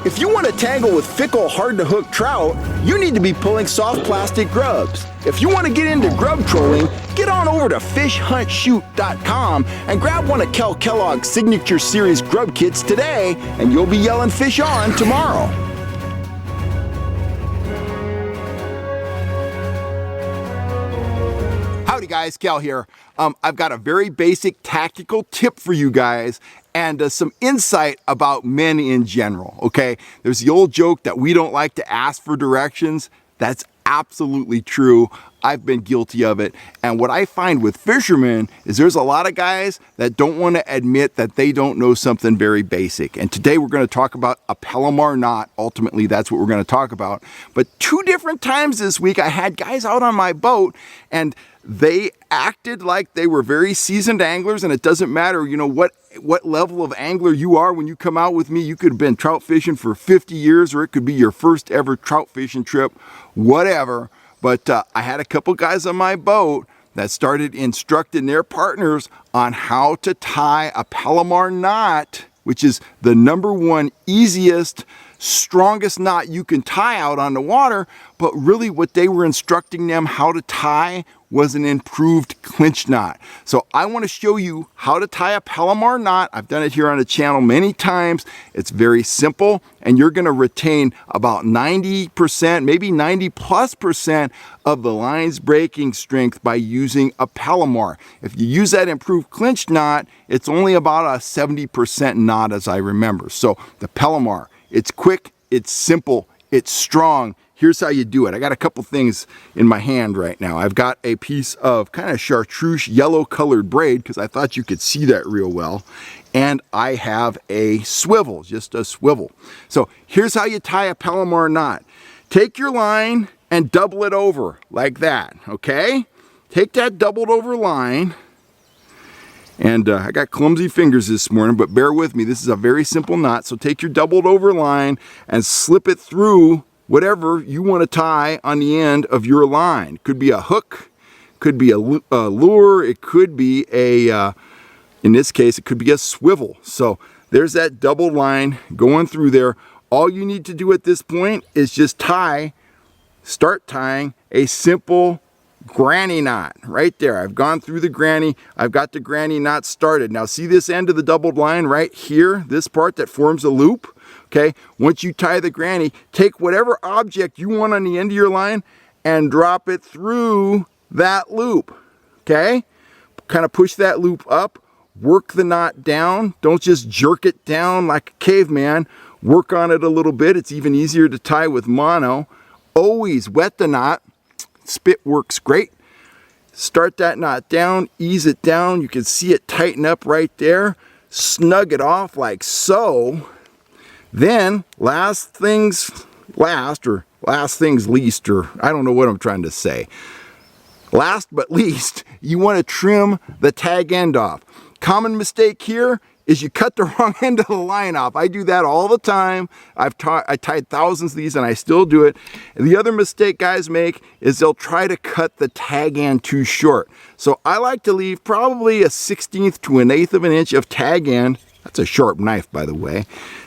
If you want to tangle with fickle, hard-to-hook trout, you need to be pulling soft plastic grubs. If you want to get into grub trolling, get on over to fishhuntshoot.com and grab one of Kel Kellogg's Signature Series grub kits today, and you'll be yelling fish on tomorrow. Howdy guys, Kel here. I've got a very basic tactical tip for you guys and some insight about men in general, okay? There's the old joke that we don't like to ask for directions. That's absolutely true. I've been guilty of it. And what I find with fishermen is there's a lot of guys that don't want to admit that they don't know something very basic. And today we're going to talk about a Palomar knot. Ultimately, that's what we're going to talk about. But 2 different times this week, I had guys out on my boat and they acted like they were very seasoned anglers, and it doesn't matter, you know, what level of angler you are when you come out with me. You could have been trout fishing for 50 years, or it could be your first ever trout fishing trip, whatever. But I had a couple guys on my boat that started instructing their partners on how to tie a Palomar knot, which is the #1 easiest, strongest knot you can tie out on the water. But really what they were instructing them how to tie was an improved clinch knot. So I want to show you how to tie a Palomar knot. I've done it here on the channel many times. It's very simple, and you're going to retain about 90%, maybe 90+% of the line's breaking strength by using a Palomar. If you use that improved clinch knot, it's only about a 70% knot as I remember. So the Palomar, it's quick, it's simple, it's strong. Here's how you do it. I got a couple things in my hand right now. I've got a piece of kind of chartreuse yellow colored braid because I thought you could see that real well. And I have a swivel, just a swivel. So here's how you tie a Palomar knot. Take your line and double it over like that, okay? Take that doubled over line. And I got clumsy fingers this morning, but bear with me. This is a very simple knot. So take your doubled over line and slip it through whatever you want to tie on the end of your line. Could be a hook, could be a lure, it could be a, in this case, it could be a swivel. So there's that double line going through there. All you need to do at this point is just start tying a simple granny knot right there. I've gone through the granny. I've got the granny knot started. Now see this end of the doubled line right here, this part that forms a loop? Okay, once you tie the granny, take whatever object you want on the end of your line and drop it through that loop. Okay, kind of push that loop up, work the knot down. Don't just jerk it down like a caveman. Work on it a little bit. It's even easier to tie with mono. Always wet the knot. Spit works great. Start that knot down, ease it down. You can see it tighten up right there. Snug it off like so. Then, last things least, or I don't know what I'm trying to say. Last but least, you want to trim the tag end off. Common mistake here is you cut the wrong end of the line off. I do that all the time. I tied thousands of these and I still do it. And the other mistake guys make is they'll try to cut the tag end too short. So I like to leave probably a 1/16 to 1/8 of an inch of tag end. That's a sharp knife, by the way.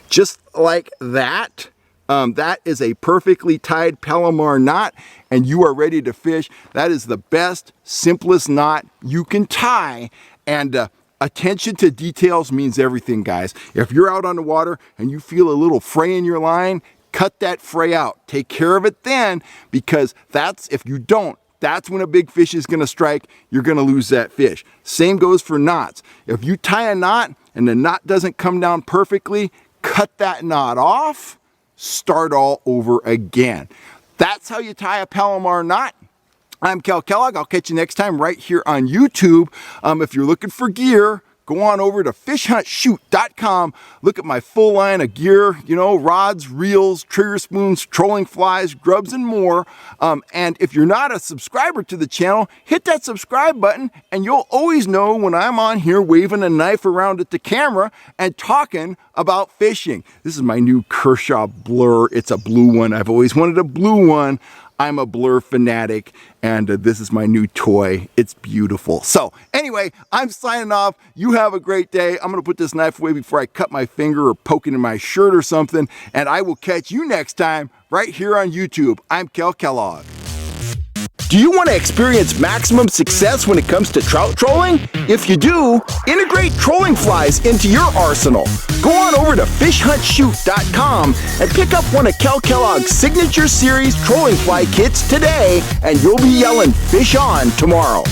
Just like that. That is a perfectly tied Palomar knot, and you are ready to fish. That is the best, simplest knot you can tie. And attention to details means everything, guys. If you're out on the water and you feel a little fray in your line, cut that fray out. Take care of it then, because if you don't, that's when a big fish is going to strike. You're going to lose that fish. Same goes for knots. If you tie a knot and the knot doesn't come down perfectly, cut that knot off, start all over again. That's how you tie a Palomar knot. I'm Kel Kellogg. I'll catch you next time right here on YouTube. If you're looking for gear, go on over to fishhuntshoot.com. Look at my full line of gear, you know, rods, reels, trigger spoons, trolling flies, grubs, and more. And if you're not a subscriber to the channel, hit that subscribe button and you'll always know when I'm on here waving a knife around at the camera and talking about fishing. This is my new Kershaw Blur. It's a blue one. I've always wanted a blue one. I'm a blur fanatic, and this is my new toy. It's beautiful. So anyway, I'm signing off. You have a great day. I'm gonna put this knife away before I cut my finger or poke it in my shirt or something, and I will catch you next time right here on YouTube. I'm Kel Kellogg. Do you want to experience maximum success when it comes to trout trolling? If you do, integrate trolling flies into your arsenal. Go on over to fishhuntshoot.com and pick up one of Kel Kellogg's signature series trolling fly kits today, and you'll be yelling fish on tomorrow.